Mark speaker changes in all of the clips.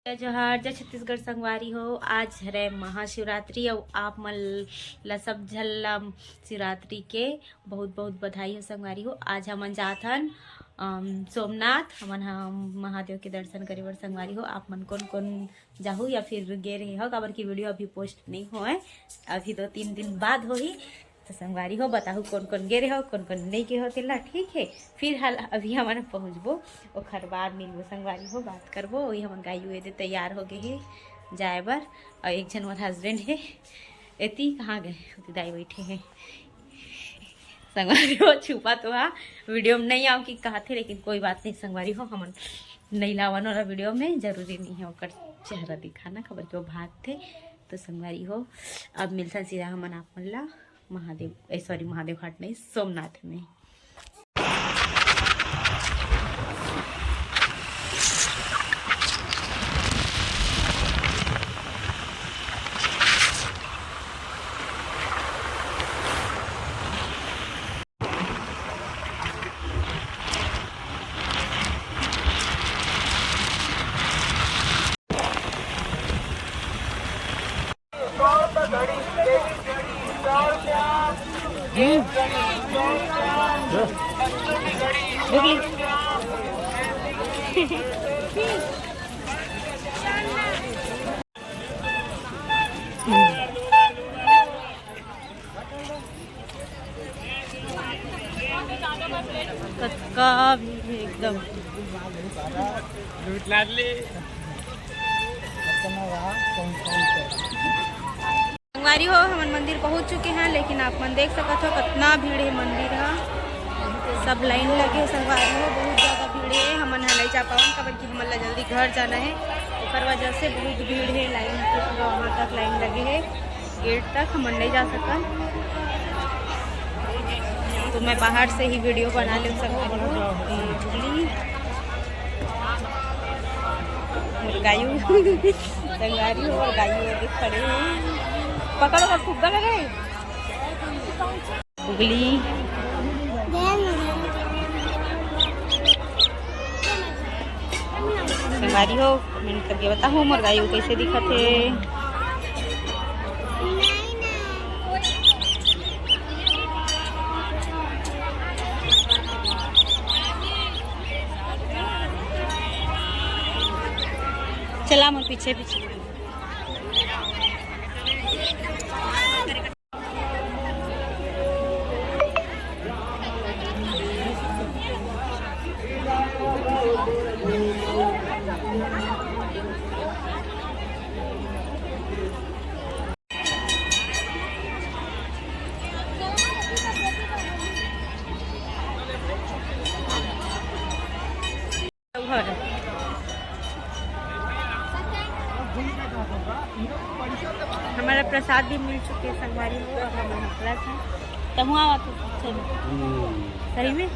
Speaker 1: जय जोहार जय छत्तीसगढ़ संगवारी हो। आज हरे महाशिवरात्रि और आप मन ला सब झन ला शिवरात्रि के बहुत बहुत बधाई हो संगवारी हो। आज हमन जाथन सोमनाथ हमन महादेव के दर्शन करे बर संगवारी हो। आप मन कौन कौन जाहू या फिर गे रहे हो काबर की वीडियो अभी पोस्ट नहीं होए, अभी 2-3 दिन बाद होही। तो संगवारी हो बताहू कौन कौन गे रहे हो कौन कौन नहीं गे हो तेला ठीक है। फिर हाल अभी हमन पहुँचबो ओखर बाद मिलबो संगवारी हो, बात करबो। वही हमन गाय हुए दे तैयार हो गए है जाए बर। और एक जन मोर हस्बैंड है एती कहाँ गए दाई बैठे हैं संगवारी हो। छुपा तो हाँ वीडियो में नहीं आओ कि कहा थे, लेकिन कोई बात नहीं संगवारी हो। हमन नहीं लावन वाला वीडियो में जरूरी नहीं है ओकर चेहरा दिखाना, खबर के वो भाग थे। तो संगवारी हो अब मिलता सीधा हमन आप मन ला महादेव सॉरी महादेव घाट नहीं सोमनाथ में। कतका भी एकदम संगवारी हो हमन मंदिर पहुंच चुके हैं, लेकिन आप मन देख सकते हो कितना भीड़ है मंदिर है। सब लाइन लगे संगवारी हो, बहुत ज़्यादा भीड़ है। हमन नहीं जा पावन काबर कि हमन ला जल्दी घर जाना है, ओकर वजह से बहुत भीड़ है। लाइन पूरा वहाँ तक लाइन लगे है, गेट तक हमन नहीं जा सकन। तो मैं बाहर से ही वीडियो बना ले संगवारी हो। गायू संगवारी हो और गायू खड़े हैं, पकड़ो और फुग्गा लगे उगली संगवारी हो। मैंने करके बताऊँ मोर गायू कैसे दिखत है। चला मोर पीछे पीछे हमारा प्रसाद भी मिल चुके हैं संगवारी हो। और हम हफला था तो हुआ तो सही में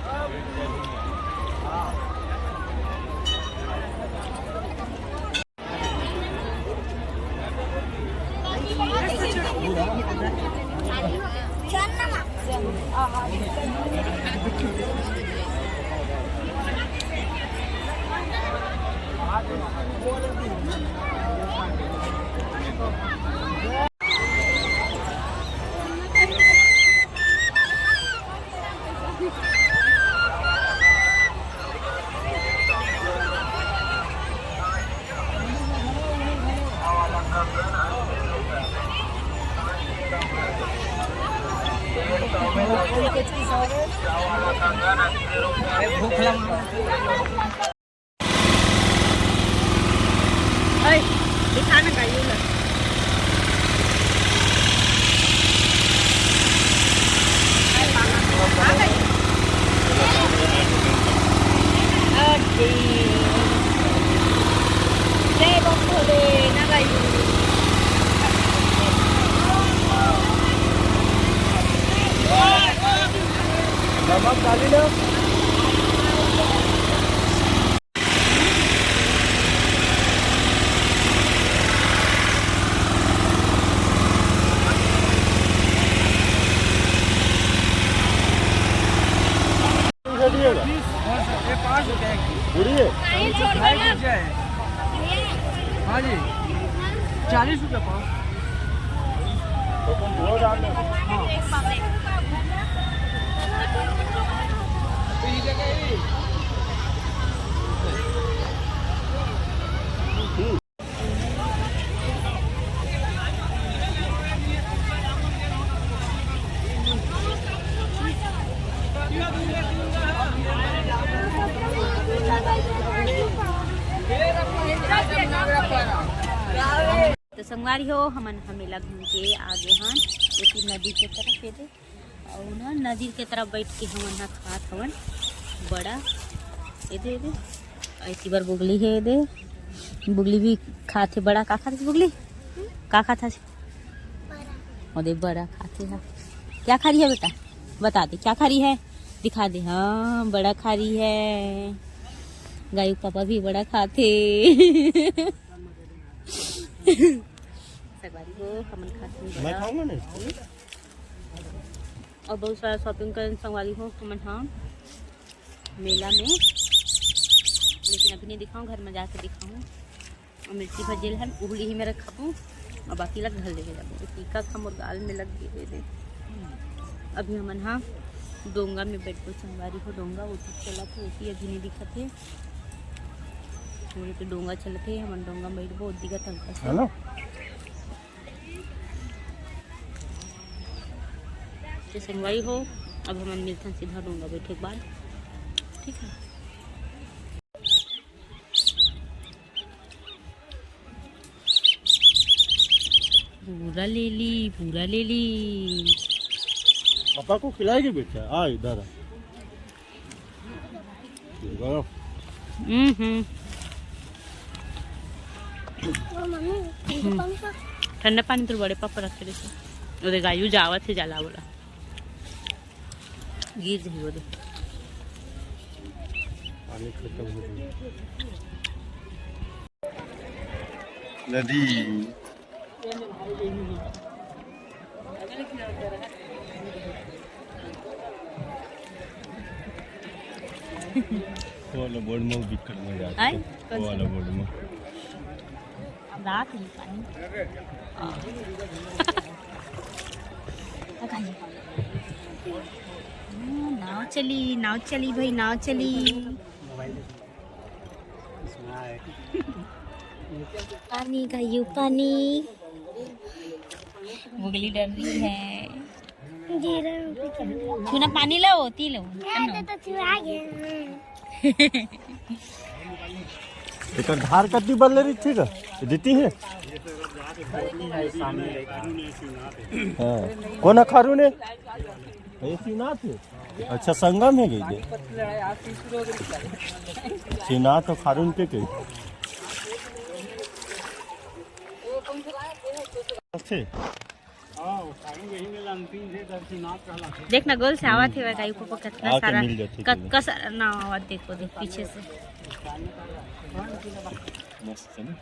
Speaker 1: दिखाना गायू ला जय भोले ना गायू नमक डाली लो।
Speaker 2: पूरी है। हाँ जी 40 रुपये पाव।
Speaker 1: तो संगवारी हो हमन हमेला घूम के आगे हन ये नदी के तरफ ये दे और ना नदी के तरफ बैठ के हमन ना खात हवन बड़ा ये दे ऐसी बार बुगली है ये दे बुगली भी खाते बड़ा का खाते बुगली का खाता और दे बड़ा खाते है क्या खा रही है बेटा बता दे क्या खा रही है दिखा दे हाँ बड़ा खा रही है गायू पापा भी बड़ा खाते सगवारी हो हमन खाते
Speaker 3: मैं खाऊंगा ना
Speaker 1: और बहुत सारा शॉपिंग कर संगवारी हो हमन हाँ मेला में लेकिन अभी नहीं दिखाऊँ घर में जाकर दिखाऊँ और मिर्ची भजेल है उगली ही में रखूँ और बाकी लग घर लेके जाऊँ टीका खम और गाल में लग गए दे अभी हमन हाँ डोंगा में बैठ कर संगवारी हो डोंगा वो चला थे वो अभी नहीं दिखा थे तो डोंगा चलते हमन डोंगा में बैठ बहुत दिखत हल्का सा तो संगवारी हो अब हमन मिलते हैं सीधा डोंगा बैठे के बाद ठीक है पूरा ले ली
Speaker 3: पापा को खिलाएगी बेटा आ इधर
Speaker 1: ठंडा पानी तो बड़े पापा रखे देखे उधर गायू जावत है जाला बोला गिर जाए वो
Speaker 3: पानी खत्म हो गया नदी वाला बोर्ड में बिकट में जाते हैं वाला बोर्ड में
Speaker 1: रात नहीं पानी नाव चली भाई नाव चली पानी गायू पानी मुगली डर रही है छूना पानी लो ती लो
Speaker 3: एक धार कति बदल रही थी का देती है हाँ कौन खारू ने ऐसी ना थे अच्छा संगम है गई सीना तो खारून पे गई
Speaker 1: देखना गोल से आवा थे गायू को कितना सारा कक्का सारा ना आवा देखो देख पीछे से
Speaker 3: मस्त है ना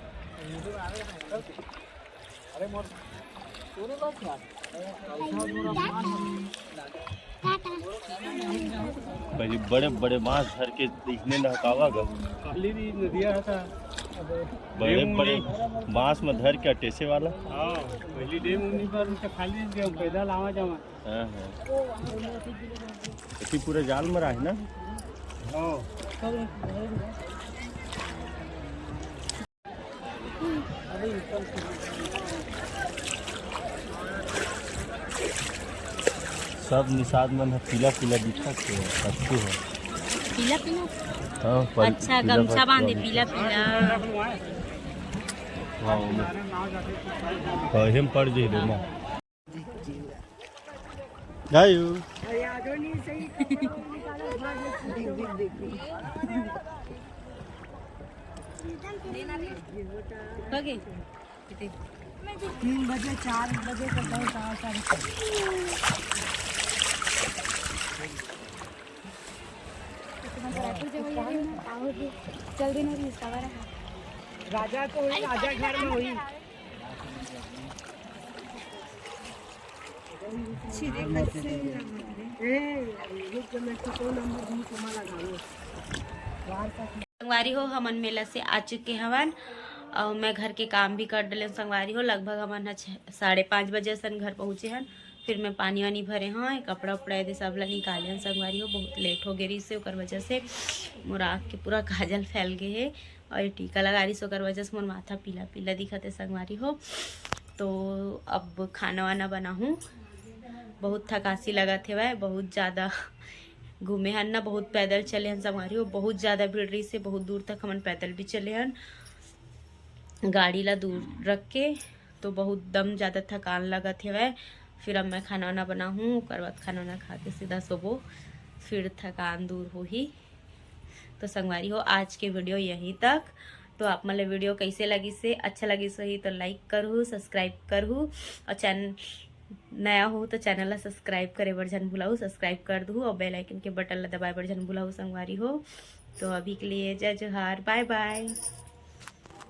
Speaker 3: भाई बड़े बड़े माछ धर के दिखने न हकावा गा बड़े बड़े बांस में धर के टेसे वाला
Speaker 2: पहली डेम उन्हीं पर खाली पैदल आवा जावा
Speaker 3: हाँ पूरे जाल में रहा है ना सब निषाद मन है पीला पीला दिखा के अच्छी है
Speaker 1: पीला पीला
Speaker 3: हाँ
Speaker 1: अच्छा गमछा बांधे पीला पीला
Speaker 3: हाँ हम पड़ जाए ना गायू
Speaker 1: ओके
Speaker 4: 3 बजे 4 बजे तक बहुत आसानी चल दिन राजा तो हुई राजा घर में हुई
Speaker 1: संगवारी हो हमन मेला से आ चुके हवन और मैं घर के काम भी कर डले संगवारी हो। लगभग हमन 5:30 बजे सन घर पहुँचे हन। फिर मैं पानी वानी भरे हाँ, कपड़ा उपड़ा दे सब ला निकाले हन संगवारी हो। बहुत लेट हो गई से ओकर वजह से मोर आँख के पूरा काजल फैल गए है और टीका लगा रही से ओकर वजह से मोर माथा पीला पीला दिखत है संगवारी हो। तो अब खाना वाना बनाऊँ। बहुत थकासी लगत है वह, बहुत ज़्यादा घूमे हन ना, बहुत पैदल चले हन संगवारी हो। बहुत ज़्यादा भीड़ रही से बहुत दूर तक हमन पैदल भी चले हन गाड़ी ला दूर रख के। तो बहुत दम ज़्यादा थकान लगत है वह। फिर अब मैं खाना वाना बनाऊँ, ओकर बाद खाना वाना खा के सीधा सोबो, फिर थकान दूर हो ही। तो संगवारी हो आज के वीडियो यहीं तक। तो आप मतलब वीडियो कैसे लगी से, अच्छा लगी सही तो लाइक करूँ, सब्सक्राइब करूँ और चैनल नया हो तो चैनल ला सब्सक्राइब करे बर जन भुलाऊ, सब्सक्राइब कर दूँ और बेल आइकन के बटन ला दबाए बर जन भुलाऊ संगवारी हो। तो अभी के लिए जय जोहार, बाय बाय।